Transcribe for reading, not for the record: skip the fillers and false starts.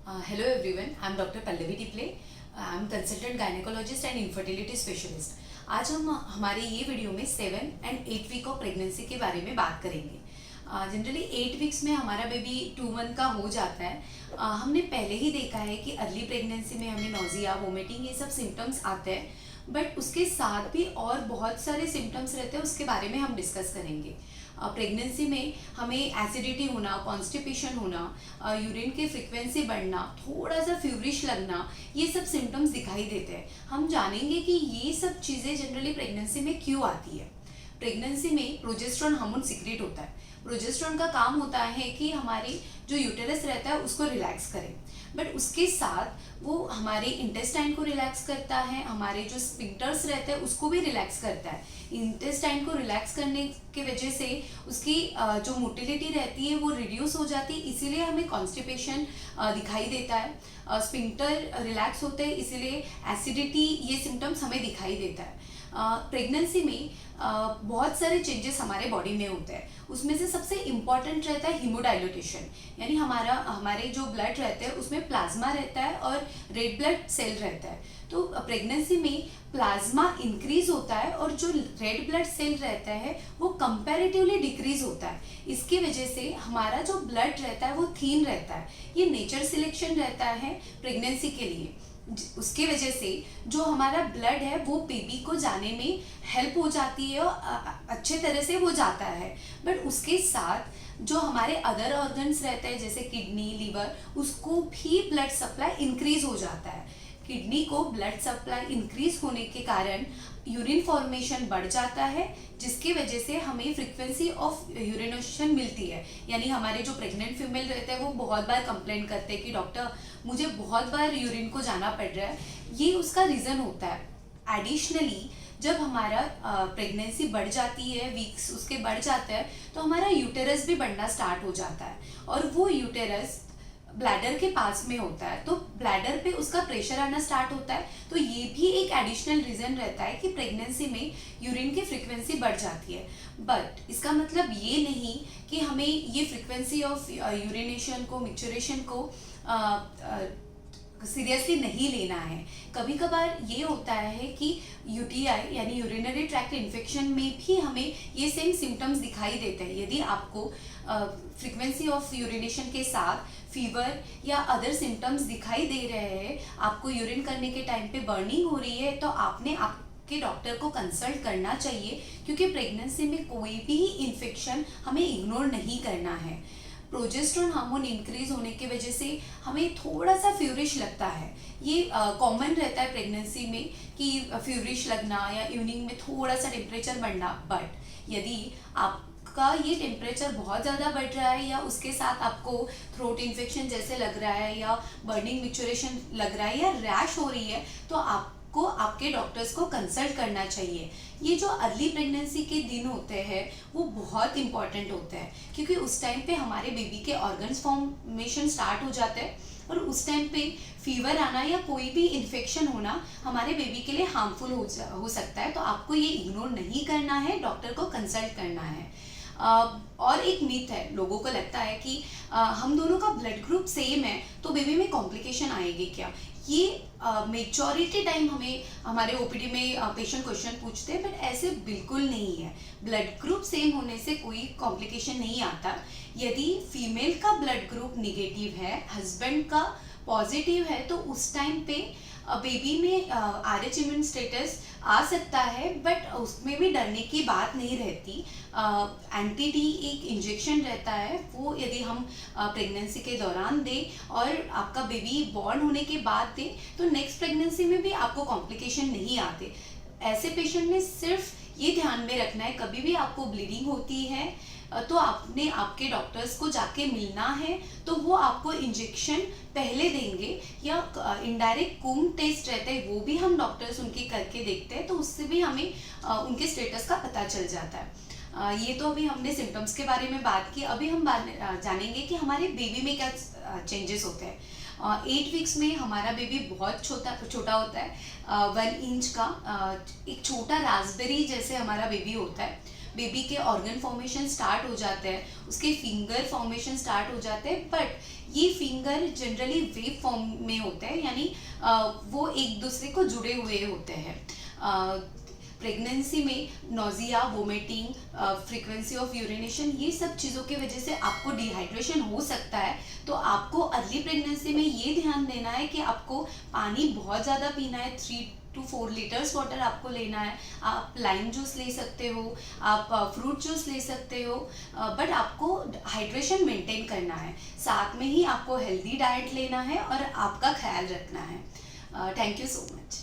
Hello everyone, I'm Dr. Pallavi Tiple. I'm consultant gynecologist and infertility specialist. आज हम हमारे ये वीडियो में 7 and 8 वीक ऑफ प्रेगनेंसी के बारे में बात करेंगे। जनरली 8 वीक्स में हमारा बेबी 2 मंथ का हो जाता है। हमने पहले ही देखा है कि अर्ली प्रेगनेंसी में हमें नोजिया, वोमिटिंग ये सब सिम्टम्स आते हैं, बट उसके साथ भी और बहुत सारे सिम्टम्स रहते हैं, उसके बारे में हम डिस्कस करेंगे। प्रेगनेंसी में हमें एसिडिटी होना, कॉन्स्टिपेशन होना, यूरिन की फ्रीक्वेंसी बढ़ना, थोड़ा सा फ्यूरिश लगना, ये सब सिम्टम्स दिखाई देते हैं। हम जानेंगे कि ये सब चीज़ें जनरली प्रेगनेंसी में क्यों आती है। प्रेगनेंसी में प्रोजेस्टेरोन हार्मोन सीक्रेट होता है। प्रोजेस्टेरोन का काम होता है कि हमारी जो यूटेरस रहता है उसको रिलैक्स करे, बट उसके साथ वो हमारे इंटेस्टाइन को रिलैक्स करता है, हमारे जो स्फिंक्टर्स रहते हैं उसको भी रिलैक्स करता है। इंटेस्टाइन को रिलैक्स करने के वजह से उसकी जो मोटिलिटी रहती है वो रिड्यूस हो जाती है, इसीलिए हमें कॉन्स्टिपेशन दिखाई देता है। स्फिंक्टर रिलैक्स होते हैं, इसीलिए एसिडिटी, ये सिम्टम्स हमें दिखाई देता है। प्रेगनेंसी में बहुत सारे चेंजेस हमारे बॉडी में होते हैं। उसमें से सबसे इम्पॉर्टेंट रहता है हीमोडाइलेटेशन, यानी हमारे जो ब्लड रहते हैं उसमें प्लाज्मा रहता है और रेड ब्लड सेल रहता है। तो प्रेगनेंसी में प्लाज्मा इंक्रीज होता है और जो रेड ब्लड सेल रहता है वो कंपैरेटिवली डिक्रीज होता है। इसकी वजह से हमारा जो ब्लड रहता है वो थीन रहता है। ये नेचर सिलेक्शन रहता है प्रेगनेंसी के लिए। उसके वजह से जो हमारा ब्लड है वो बेबी को जाने में हेल्प हो जाती है और अच्छे तरह से वो जाता है, बट उसके साथ जो हमारे अदर ऑर्गन्स रहते हैं जैसे किडनी, लीवर, उसको भी ब्लड सप्लाई इंक्रीज हो जाता है। किडनी को ब्लड सप्लाई इंक्रीज होने के कारण यूरिन फॉर्मेशन बढ़ जाता है, जिसकी वजह से हमें फ्रीक्वेंसी ऑफ यूरिनेशन मिलती है। यानी हमारे जो प्रेग्नेंट फीमेल रहते हैं वो बहुत बार कंप्लेंट करते हैं कि डॉक्टर मुझे बहुत बार यूरिन को जाना पड़ रहा है। ये उसका रीज़न होता है। एडिशनली जब हमारा प्रेगनेंसी बढ़ जाती है, वीक्स उसके बढ़ जाता है, तो हमारा यूटेरस भी बढ़ना स्टार्ट हो जाता है और वो यूटेरस ब्लैडर के पास में होता है, तो ब्लैडर पे उसका प्रेशर आना स्टार्ट होता है। तो ये भी एक एडिशनल रीज़न रहता है कि प्रेगनेंसी में यूरिन की फ्रीक्वेंसी बढ़ जाती है। बट इसका मतलब ये नहीं कि हमें ये फ्रीक्वेंसी ऑफ यूरिनेशन को, मिक्चुरेशन को सीरियसली नहीं लेना है। कभी कभार ये होता है कि यूटीआई यानी यूरिनरी ट्रैक्ट इन्फेक्शन में भी हमें ये सेम सिम्टम्स दिखाई देते हैं। यदि आपको फ्रीक्वेंसी ऑफ यूरिनेशन के साथ फीवर या अदर सिम्टम्स दिखाई दे रहे हैं, आपको यूरिन करने के टाइम पे बर्निंग हो रही है, तो आपने आपके डॉक्टर को कंसल्ट करना चाहिए, क्योंकि प्रेगनेंसी में कोई भी इन्फेक्शन हमें इग्नोर नहीं करना है। प्रोजेस्टेरोन हार्मोन इंक्रीज होने की वजह से हमें थोड़ा सा फ्यूरिश लगता है। ये कॉमन रहता है प्रेगनेंसी में कि फ्यूरिश लगना या इवनिंग में थोड़ा सा टेम्परेचर बढ़ना। बट यदि आपका ये टेम्परेचर बहुत ज़्यादा बढ़ रहा है या उसके साथ आपको थ्रोट इन्फेक्शन जैसे लग रहा है या बर्निंग मिक्चुरेशन लग रहा है या रैश हो रही है, तो आपको आपके डॉक्टर्स को कंसल्ट करना चाहिए। ये जो अर्ली प्रेगनेंसी के दिन होते हैं वो बहुत इंपॉर्टेंट होते हैं, क्योंकि उस टाइम पे हमारे बेबी के ऑर्गन्स फॉर्मेशन स्टार्ट हो जाते हैं और उस टाइम पे फीवर आना या कोई भी इन्फेक्शन होना हमारे बेबी के लिए हार्मफुल हो सकता है। तो आपको ये इग्नोर नहीं करना है, डॉक्टर को कंसल्ट करना है। और एक मिथ है, लोगों को लगता है कि हम दोनों का ब्लड ग्रुप सेम है तो बेबी में कॉम्प्लिकेशन आएगी क्या। ये मेजॉरिटी टाइम हमें हमारे ओपीडी में पेशेंट क्वेश्चन पूछते हैं, बट ऐसे बिल्कुल नहीं है। ब्लड ग्रुप सेम होने से कोई कॉम्प्लिकेशन नहीं आता। यदि फीमेल का ब्लड ग्रुप निगेटिव है, हस्बैंड का पॉजिटिव है, तो उस टाइम पे बेबी में RH इम्यून स्टेटस आ सकता है, बट उसमें भी डरने की बात नहीं रहती। एंटी-डी एक इंजेक्शन रहता है, वो यदि हम प्रेगनेंसी के दौरान दें और आपका बेबी बॉर्न होने के बाद दें, तो नेक्स्ट प्रेगनेंसी में भी आपको कॉम्प्लिकेशन नहीं आते। ऐसे पेशेंट में सिर्फ ये ध्यान में रखना है, कभी भी आपको ब्लीडिंग होती है तो आपने आपके डॉक्टर्स को जाके मिलना है, तो वो आपको इंजेक्शन पहले देंगे, या इनडायरेक्ट कूम टेस्ट रहता है वो भी हम डॉक्टर्स उनके करके देखते हैं, तो उससे भी हमें उनके स्टेटस का पता चल जाता है। ये तो अभी हमने सिम्टम्स के बारे में बात की। अभी हम जानेंगे कि हमारे बेबी में क्या चेंजेस होते हैं। 8 वीक्स में हमारा बेबी बहुत छोटा होता है, 1 इंच का, एक छोटा रास्पबेरी जैसे हमारा बेबी होता है। बेबी के ऑर्गन फॉर्मेशन स्टार्ट हो जाते हैं, उसके फिंगर फॉर्मेशन स्टार्ट हो जाते हैं, बट ये फिंगर जनरली वेव फॉर्म में होते हैं, यानी वो एक दूसरे को जुड़े हुए होते हैं। प्रेगनेंसी में nausea, vomiting, frequency of urination, ये सब चीज़ों की वजह से आपको डिहाइड्रेशन हो सकता है। तो आपको अर्ली प्रेगनेंसी में ये ध्यान देना है कि आपको पानी बहुत ज़्यादा पीना है, 3 to 4 लीटर्स वाटर आपको लेना है। आप लाइम जूस ले सकते हो, आप फ्रूट जूस ले सकते हो, बट आपको हाइड्रेशन मेंटेन करना है। साथ में ही आपको हेल्दी डाइट लेना है और आपका ख्याल रखना है। Thank you so much.